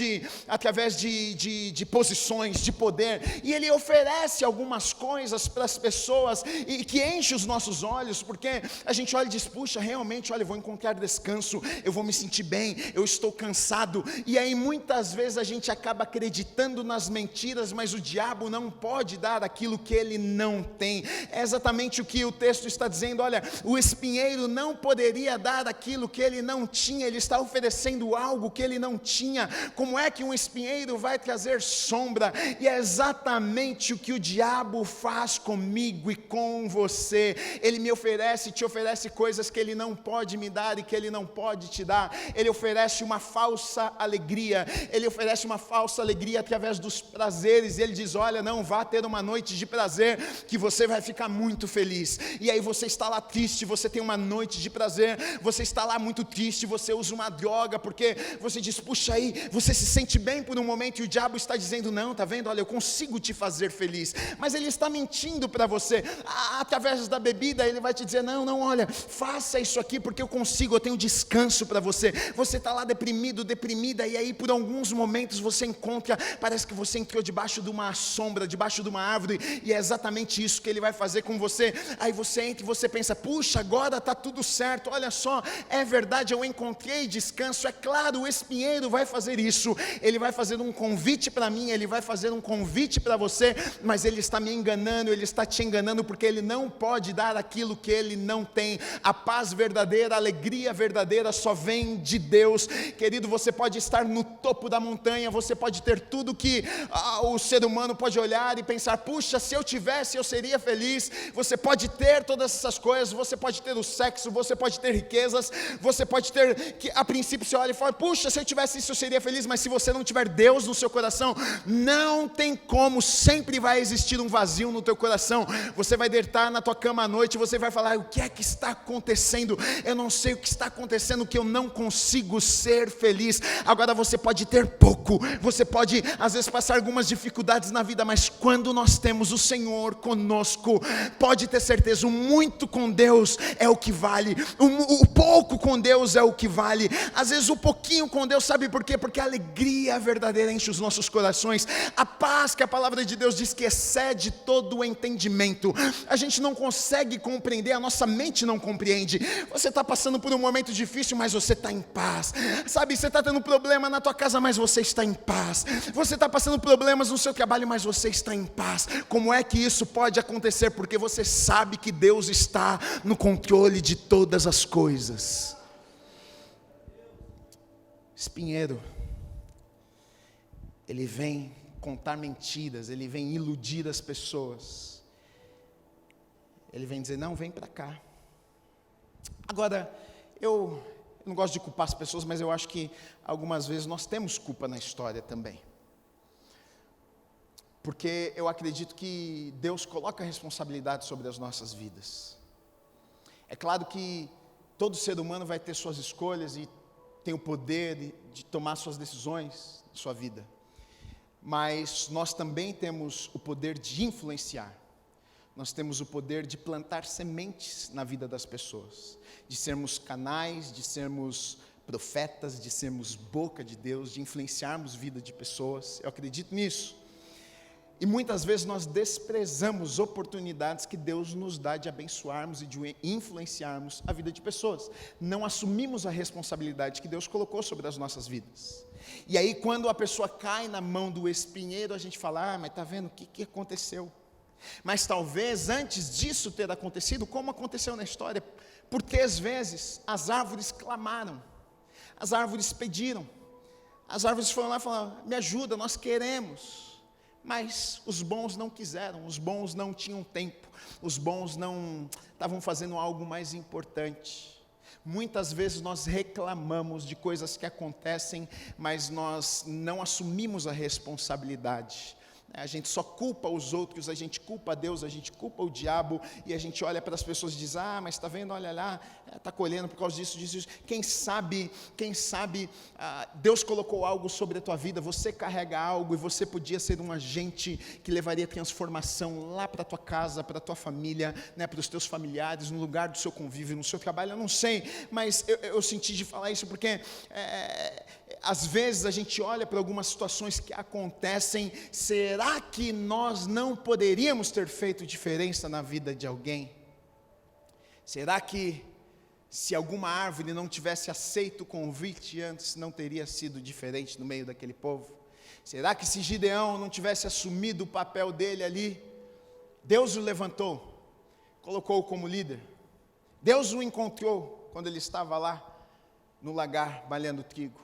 de posições, de poder. E ele oferece algumas coisas para as pessoas e que enche os nossos olhos, porque a gente olha e diz: puxa, realmente, olha, eu vou encontrar descanso, eu vou me sentir bem, eu estou cansado. E aí muitas vezes a gente acaba acreditando nas mentiras, mas o diabo não pode dar aquilo que ele não tem. É exatamente o que o texto está dizendo: olha, o espinheiro não poderia dar aquilo que ele não tinha, ele está oferecendo algo que ele não tinha. Como é que um espinheiro vai trazer sombra? E é exatamente o que o diabo faz comigo e com você. Ele me oferece, te oferece coisas que ele não pode me dar e que ele não pode te dar. Ele oferece uma falsa alegria, ele oferece uma falsa alegria através dos prazeres. Ele diz: olha, não, vá ter uma noite de prazer que você vai ficar muito feliz. E aí você está lá triste, você tem uma noite de prazer, você está lá muito triste, você usa uma droga, porque você diz: puxa, aí você se sente bem por um momento, e o diabo está dizendo: não, tá vendo, olha, eu consigo te fazer feliz. Mas ele está mentindo para você. Através da bebida ele vai te dizer: não, olha, faça isso aqui porque eu consigo, eu tenho descanso para você. Você está lá deprimido, deprimida, e aí por alguns momentos você encontra, parece que você entrou debaixo de uma sombra, debaixo de uma árvore, e é exatamente isso que ele vai fazer com você. Aí você entra e você pensa: puxa, agora está tudo certo, olha só, é verdade, eu encontrei descanso. É claro, o espinheiro vai fazer isso, ele vai fazer um convite para mim, ele vai fazer um convite para você, mas ele está me enganando, ele está te enganando, porque ele não pode dar aquilo que ele não tem. A paz verdadeira, a alegria verdadeira só vem de Deus. Querido, você pode estar no topo da montanha, você pode ter tudo que o ser humano pode olhar e pensar: puxa, se eu tivesse eu seria feliz. Você pode ter todas essas coisas, você pode ter o sexo, você pode ter riquezas, você pode ter, que a princípio você olha e fala: puxa, se eu tivesse isso eu seria feliz. Mas se você não tiver Deus no seu coração, não tem como, sempre vai existir um vazio no teu coração. Você vai deitar na tua cama à noite, você vai falar: o que é que está acontecendo? Eu não sei o que está acontecendo, que eu não consigo ser feliz. Agora você pode ter pouco, você pode às vezes passar algumas dificuldades na vida, mas quando nós temos o Senhor conosco, pode ter certeza, o muito com Deus é o que vale, o pouco com Deus é o que vale. Às vezes o pouquinho com Deus, sabe por quê? Porque a alegria verdadeira enche os nossos corações, a paz que a palavra de Deus diz que excede todo o entendimento. A gente não consegue compreender, a nossa mente não compreende. Você está passando por um momento difícil, mas você está em paz, sabe? Você está tendo problema na tua casa, mas você está em paz. Você está passando problemas no seu trabalho, mas você está em paz. Como é que isso pode acontecer? Porque você sabe que Deus está no controle de todas as coisas. Espinheiro, ele vem contar mentiras, ele vem iludir as pessoas, ele vem dizer: não, vem para cá. Agora, eu não gosto de culpar as pessoas, mas eu acho que algumas vezes nós temos culpa na história também, porque eu acredito que Deus coloca a responsabilidade sobre as nossas vidas. É claro que todo ser humano vai ter suas escolhas e tem o poder de tomar suas decisões na sua vida, mas nós também temos o poder de influenciar. Nós temos o poder de plantar sementes na vida das pessoas, de sermos canais, de sermos profetas, de sermos boca de Deus, de influenciarmos vida de pessoas. Eu acredito nisso. E muitas vezes nós desprezamos oportunidades que Deus nos dá de abençoarmos e de influenciarmos a vida de pessoas. Não assumimos a responsabilidade que Deus colocou sobre as nossas vidas. E aí quando a pessoa cai na mão do espinheiro, a gente fala, mas está vendo o que aconteceu? Mas talvez antes disso ter acontecido, como aconteceu na história, por 3 vezes as árvores clamaram, as árvores pediram, as árvores foram lá e falaram, me ajuda, nós queremos. Mas os bons não quiseram, os bons não tinham tempo, os bons não estavam fazendo algo mais importante. Muitas vezes nós reclamamos de coisas que acontecem, mas nós não assumimos a responsabilidade. A gente só culpa os outros, a gente culpa Deus, a gente culpa o diabo, e a gente olha para as pessoas e diz, mas está vendo, olha lá, está colhendo por causa disso. Quem sabe, Deus colocou algo sobre a tua vida, você carrega algo, e você podia ser um agente que levaria transformação lá para a tua casa, para a tua família, para os teus familiares, no lugar do seu convívio, no seu trabalho, eu não sei, mas eu senti de falar isso, porque às vezes a gente olha para algumas situações que acontecem, será que nós não poderíamos ter feito diferença na vida de alguém? Será que se alguma árvore não tivesse aceito o convite antes, não teria sido diferente no meio daquele povo? Será que se Gideão não tivesse assumido o papel dele ali, Deus o levantou, colocou-o como líder, Deus o encontrou quando ele estava lá no lagar balhando trigo?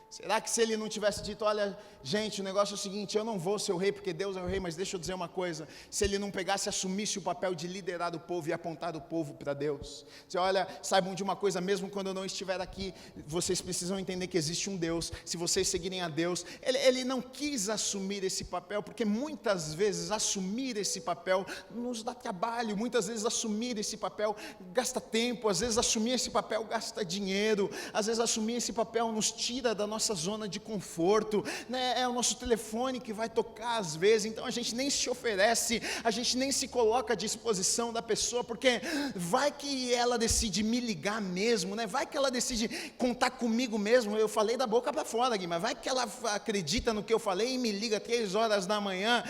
Será que se ele não tivesse dito, olha, gente, o negócio é o seguinte, eu não vou ser o rei porque Deus é o rei, mas deixa eu dizer uma coisa, se ele não pegasse e assumisse o papel de liderar o povo e apontar o povo para Deus, você olha, saibam de uma coisa, mesmo quando eu não estiver aqui, vocês precisam entender que existe um Deus, se vocês seguirem a Deus, ele não quis assumir esse papel, porque muitas vezes assumir esse papel nos dá trabalho, muitas vezes assumir esse papel gasta tempo, às vezes assumir esse papel gasta dinheiro, às vezes assumir esse papel nos tira da nossa zona de conforto, é o nosso telefone que vai tocar às vezes, então a gente nem se oferece, a gente nem se coloca à disposição da pessoa, porque vai que ela decide me ligar mesmo, vai que ela decide contar comigo mesmo, eu falei da boca para fora aqui, mas vai que ela acredita no que eu falei e me liga 3 horas da manhã,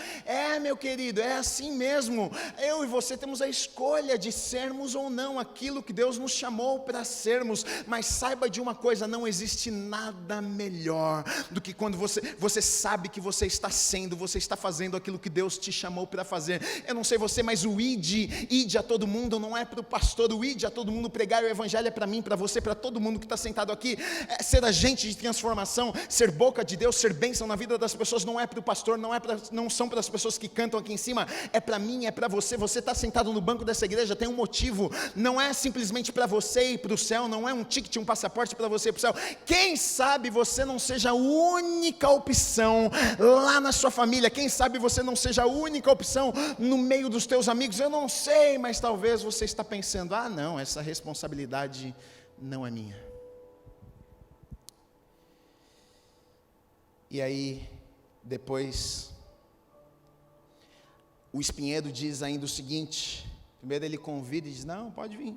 meu querido, é assim mesmo, eu e você temos a escolha de sermos ou não aquilo que Deus nos chamou para sermos, mas saiba de uma coisa, não existe nada melhor do que quando você sabe que você está fazendo aquilo que Deus te chamou para fazer. Eu não sei você, mas o ide a todo mundo não é para o pastor, o ide a todo mundo pregar o evangelho é para mim, para você, para todo mundo que está sentado aqui, ser agente de transformação, ser boca de Deus, ser bênção na vida das pessoas, não é para o pastor, não são para as pessoas que cantam aqui em cima, é para mim, é para você está sentado no banco dessa igreja, tem um motivo, não é simplesmente para você ir para o céu, não é um ticket, um passaporte para você ir para o céu, quem sabe você não seja a única opção lá na sua família, quem sabe você não seja a única opção no meio dos teus amigos, eu não sei, mas talvez você está pensando, não, essa responsabilidade não é minha. E aí, depois, o espinheiro diz ainda o seguinte, primeiro ele convida e diz, não, pode vir,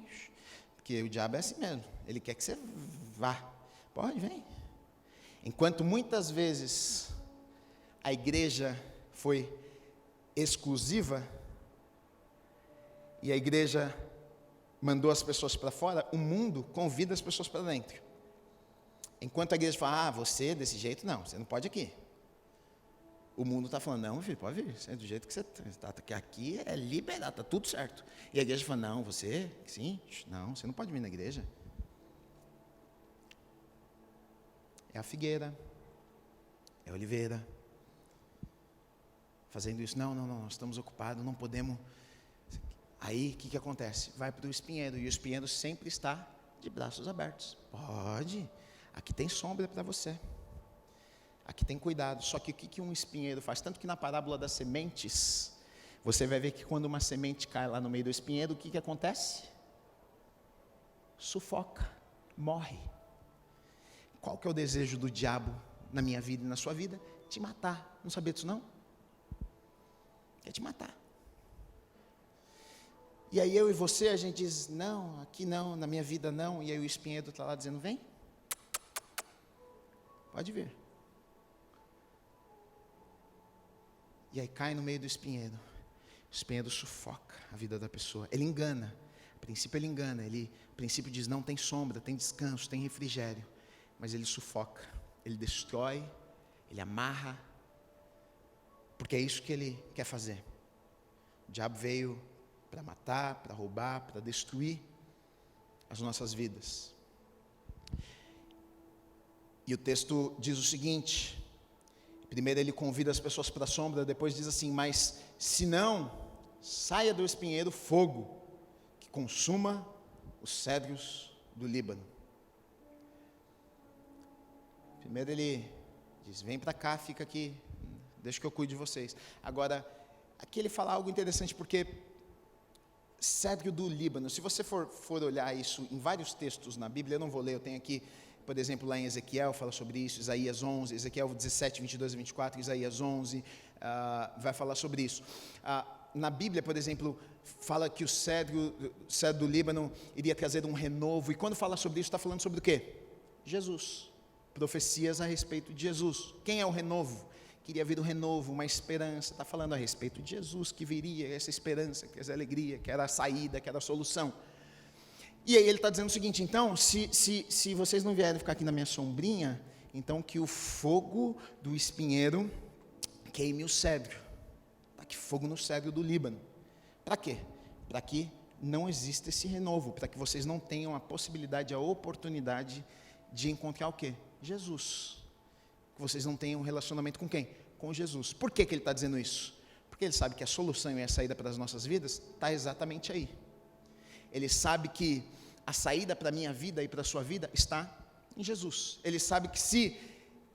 porque o diabo é assim mesmo, ele quer que você vá, pode, vem. Enquanto muitas vezes a igreja foi exclusiva e a igreja mandou as pessoas para fora, o mundo convida as pessoas para dentro. Enquanto a igreja fala, você desse jeito não, você não pode aqui. O mundo está falando, não, filho, pode vir, do jeito que você está, que aqui é liberado, está tudo certo. E a igreja fala, não, você, sim, não, você não pode vir na igreja. É a figueira, é a oliveira, fazendo isso, não, nós estamos ocupados, não podemos. Aí, o que acontece? Vai para o espinheiro, e o espinheiro sempre está de braços abertos. Pode, aqui tem sombra para você, aqui tem cuidado. Só que o que um espinheiro faz? Tanto que na parábola das sementes, você vai ver que quando uma semente cai lá no meio do espinheiro, o que acontece? Sufoca, morre. Qual que é o desejo do diabo na minha vida e na sua vida? Te matar. Não sabia disso não? Quer te matar. E aí a gente diz, não, aqui não, na minha vida não. E aí o espinheiro está lá dizendo, vem. Pode vir. E aí cai no meio do espinheiro. O espinheiro sufoca a vida da pessoa. Ele engana. A princípio ele engana. A princípio diz, não, tem sombra, tem descanso, tem refrigério. Mas ele sufoca. Ele destrói. Ele amarra. Porque é isso que ele quer fazer. O diabo veio para matar, para roubar, para destruir as nossas vidas. E o texto diz o seguinte: primeiro ele convida as pessoas para a sombra, depois diz assim, mas se não, saia do espinheiro fogo, que consuma os cedros do Líbano. Primeiro ele diz, vem para cá, fica aqui, deixa que eu cuide de vocês. Agora, aqui ele fala algo interessante, porque cedro do Líbano, se você for olhar isso em vários textos na Bíblia, eu não vou ler, eu tenho aqui, por exemplo, lá em Ezequiel, fala sobre isso, Isaías 11, Ezequiel 17, 22 e 24, Isaías 11, vai falar sobre isso. Na Bíblia, por exemplo, fala que o cedro do Líbano iria trazer um renovo, e quando fala sobre isso, está falando sobre o quê? Jesus, profecias a respeito de Jesus. Quem é o renovo? Queria vir um renovo, uma esperança, está falando a respeito de Jesus, que viria, essa esperança, que essa alegria, que era a saída, que era a solução. E aí ele está dizendo o seguinte, então, se vocês não vierem ficar aqui na minha sombrinha, então que o fogo do espinheiro queime o cedro. Taque fogo no cedro do Líbano. Para quê? Para que não exista esse renovo, para que vocês não tenham a possibilidade, a oportunidade de encontrar o quê? Jesus. Que vocês não tenham um relacionamento com quem? Com Jesus. Por que ele está dizendo isso? Porque ele sabe que a solução e a saída para as nossas vidas está exatamente aí. Ele sabe que a saída para a minha vida e para a sua vida está em Jesus. Ele sabe que se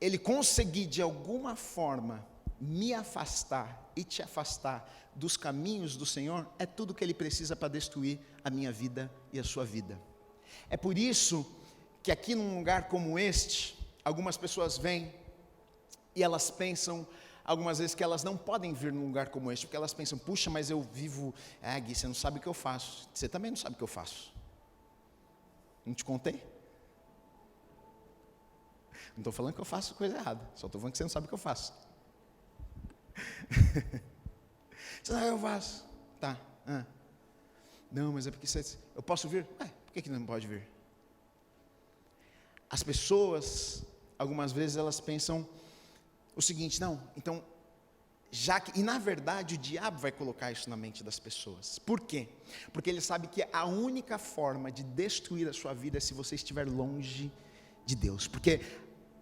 ele conseguir de alguma forma me afastar e te afastar dos caminhos do Senhor, é tudo que ele precisa para destruir a minha vida e a sua vida. É por isso que aqui num lugar como este, algumas pessoas vêm e elas pensam algumas vezes que elas não podem vir num lugar como este, porque elas pensam, puxa, mas eu vivo, Gui, você não sabe o que eu faço, você também não sabe o que eu faço, não te contei? Não estou falando que eu faço coisa errada, só estou falando que você não sabe o que eu faço. Você sabe o que eu faço? Tá, não, mas é porque eu posso vir? Por que não pode vir? As pessoas, algumas vezes elas pensam o seguinte, não, então, e na verdade o diabo vai colocar isso na mente das pessoas. Por quê? Porque ele sabe que a única forma de destruir a sua vida é se você estiver longe de Deus. Porque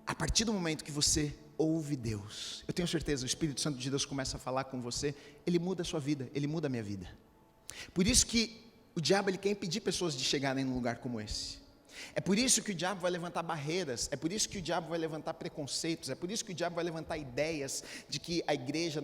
a partir do momento que você ouve Deus, eu tenho certeza, o Espírito Santo de Deus começa a falar com você, ele muda a sua vida, ele muda a minha vida. Por isso que o diabo ele quer impedir pessoas de chegarem num lugar como esse. É por isso que o diabo vai levantar barreiras, é por isso que o diabo vai levantar preconceitos, é por isso que o diabo vai levantar ideias de que a igreja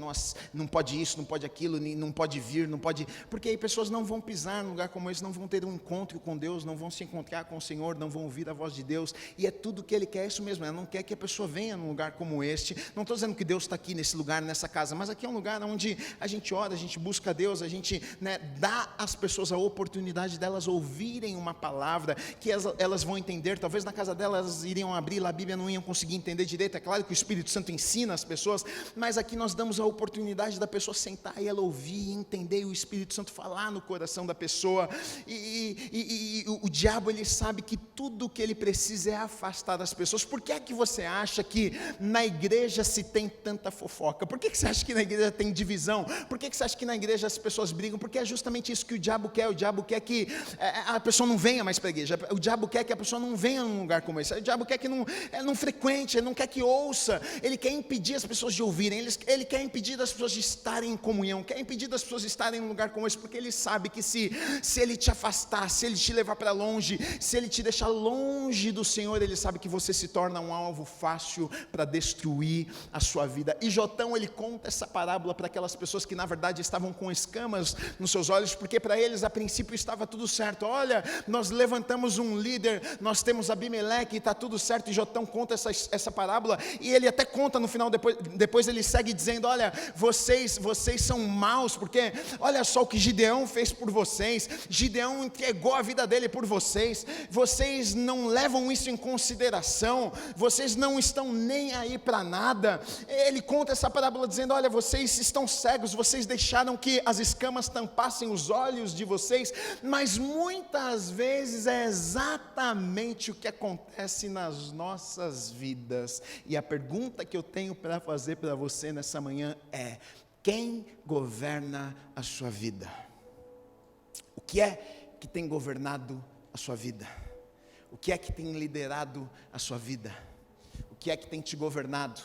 não pode isso, não pode aquilo, não pode vir, não pode... Porque aí pessoas não vão pisar num lugar como esse, não vão ter um encontro com Deus, não vão se encontrar com o Senhor, não vão ouvir a voz de Deus, e é tudo que Ele quer, é isso mesmo, Ele não quer que a pessoa venha num lugar como este. Não estou dizendo que Deus está aqui nesse lugar, nessa casa, mas aqui é um lugar onde a gente ora, a gente busca Deus, a gente dá às pessoas a oportunidade delas ouvirem uma palavra, que elas vão entender, talvez na casa delas elas iriam abrir lá a Bíblia, não iam conseguir entender direito, é claro que o Espírito Santo ensina as pessoas, mas aqui nós damos a oportunidade da pessoa sentar e ela ouvir, e entender, e o Espírito Santo falar no coração da pessoa, e o diabo ele sabe que tudo o que ele precisa é afastar das pessoas. Por que é que você acha que na igreja se tem tanta fofoca? Por que você acha que na igreja tem divisão? Por que você acha que na igreja as pessoas brigam? Porque é justamente isso que o diabo quer que a pessoa não venha mais para a igreja, o diabo quer que a pessoa não venha num lugar como esse, o diabo quer que não frequente, ele não quer que ouça, ele quer impedir as pessoas de ouvirem, ele quer impedir das pessoas de estarem em comunhão, quer impedir das pessoas de estarem num lugar como esse, porque ele sabe que se ele te afastar, se ele te levar para longe, se ele te deixar longe do Senhor, ele sabe que você se torna um alvo fácil para destruir a sua vida. E Jotão, ele conta essa parábola para aquelas pessoas que na verdade estavam com escamas nos seus olhos, porque para eles a princípio estava tudo certo. Olha, nós levantamos um líder líder, nós temos Abimeleque, e está tudo certo, e Jotão conta essa parábola, e ele até conta no final, depois ele segue dizendo, olha, vocês são maus, porque olha só o que Gideão fez por vocês, Gideão entregou a vida dele por vocês não levam isso em consideração, vocês não estão nem aí para nada. Ele conta essa parábola dizendo, olha, vocês estão cegos, vocês deixaram que as escamas tampassem os olhos de vocês, mas muitas vezes é exatamente o que acontece nas nossas vidas. E a pergunta que eu tenho para fazer para você nessa manhã é: quem governa a sua vida? O que é que tem governado a sua vida? O que é que tem liderado a sua vida? O que é que tem te governado?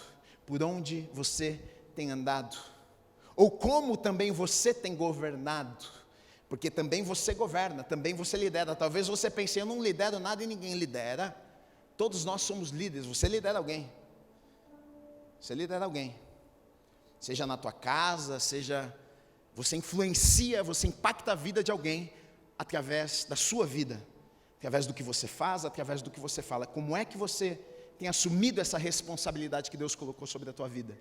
Por onde você tem andado? Ou como também você tem governado? Porque também você governa, também você lidera. Talvez você pense, eu não lidero nada e ninguém lidera. Todos nós somos líderes, você lidera alguém. Você lidera alguém. Seja na tua casa, seja... Você influencia, você impacta a vida de alguém através da sua vida. Através do que você faz, através do que você fala. Como é que você tem assumido essa responsabilidade que Deus colocou sobre a tua vida?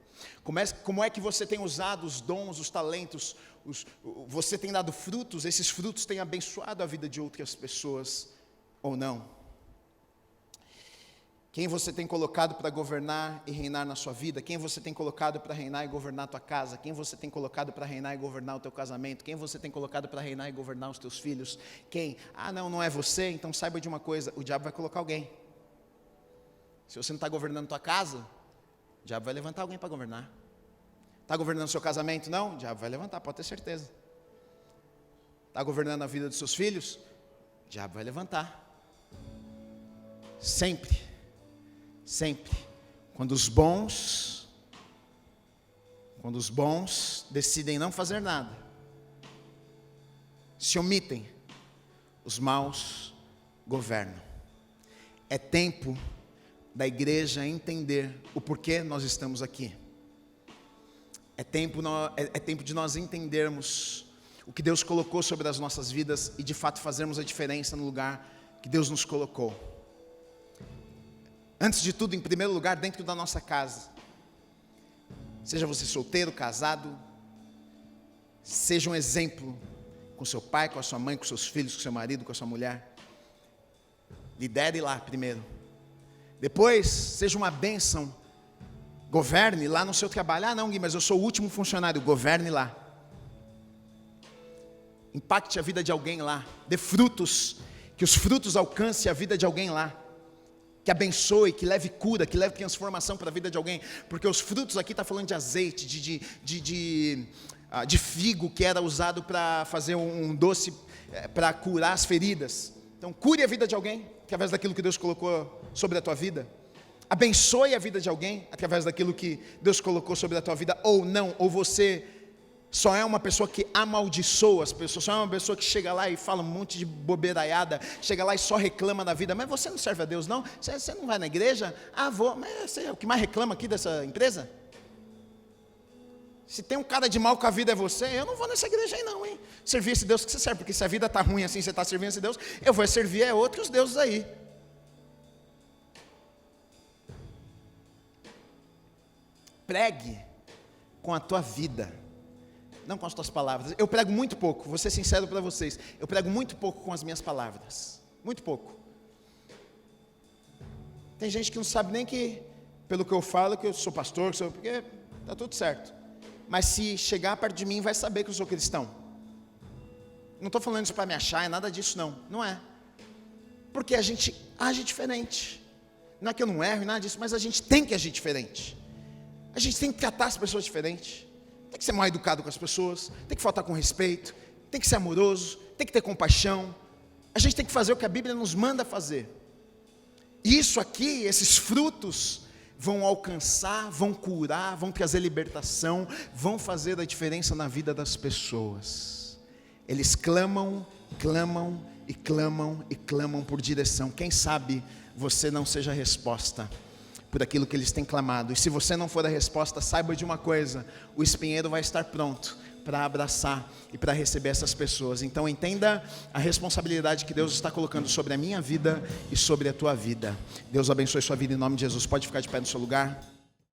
Como é que você tem usado os dons, os talentos, você tem dado frutos, esses frutos têm abençoado a vida de outras pessoas ou não? Quem você tem colocado para governar e reinar na sua vida? Quem você tem colocado para reinar e governar a tua casa? Quem você tem colocado para reinar e governar o teu casamento? Quem você tem colocado para reinar e governar os teus filhos? Quem? Ah, não é você? Então saiba de uma coisa, o diabo vai colocar alguém. Se você não está governando a tua casa, o diabo vai levantar alguém para governar. Está governando o seu casamento? Não? O diabo vai levantar, pode ter certeza. Está governando a vida dos seus filhos? O diabo vai levantar. Sempre. Quando os bons decidem não fazer nada, se omitem, os maus governam. É tempo da igreja entender o porquê nós estamos aqui. É tempo de nós entendermos o que Deus colocou sobre as nossas vidas e de fato fazermos a diferença no lugar que Deus nos colocou. Antes de tudo, em primeiro lugar, dentro da nossa casa. Seja você solteiro, casado, seja um exemplo com seu pai, com a sua mãe, com seus filhos, com seu marido, com a sua mulher. Lidere lá primeiro. Depois, seja uma bênção. Governe lá no seu trabalho. Ah, não, Gui, mas eu sou o último funcionário. Governe lá. Impacte a vida de alguém lá. Dê frutos. Que os frutos alcancem a vida de alguém lá. Que abençoe, que leve cura, que leve transformação para a vida de alguém. Porque os frutos aqui está falando de azeite, de figo, que era usado para fazer um doce, para curar as feridas. Então cure a vida de alguém, através daquilo que Deus colocou sobre a tua vida. Abençoe a vida de alguém, através daquilo que Deus colocou sobre a tua vida. Ou não, ou você só é uma pessoa que amaldiçoa as pessoas, só é uma pessoa que chega lá e fala um monte de bobeiraiada, chega lá e só reclama da vida. Mas você não serve a Deus não? Você não vai na igreja? Ah, vou, mas você é o que mais reclama aqui dessa empresa? Se tem um cara de mal com a vida é você, eu não vou nessa igreja aí não, hein? Servir esse Deus que você serve, porque se a vida está ruim assim, você está servindo esse Deus, eu vou servir outros deuses aí. Pregue com a tua vida, não com as tuas palavras. Eu prego muito pouco, vou ser sincero para vocês. Eu prego muito pouco com as minhas palavras. Muito pouco. Tem gente que não sabe nem que, pelo que eu falo, que eu sou pastor, porque está tudo certo. Mas se chegar perto de mim, vai saber que eu sou cristão. Não estou falando isso para me achar, é nada disso não. Não é. Porque a gente age diferente. Não é que eu não erro e nada disso, mas a gente tem que agir diferente. A gente tem que tratar as pessoas diferente. Tem que ser mal educado com as pessoas, tem que faltar com respeito, tem que ser amoroso, tem que ter compaixão. A gente tem que fazer o que a Bíblia nos manda fazer. E isso aqui, esses frutos, vão alcançar, vão curar, vão trazer libertação, vão fazer a diferença na vida das pessoas. Eles clamam por direção. Quem sabe você não seja a resposta por aquilo que eles têm clamado. E se você não for a resposta, saiba de uma coisa: o espinheiro vai estar pronto para abraçar e para receber essas pessoas. Então entenda a responsabilidade que Deus está colocando sobre a minha vida e sobre a tua vida. Deus abençoe sua vida em nome de Jesus. Pode ficar de pé no seu lugar.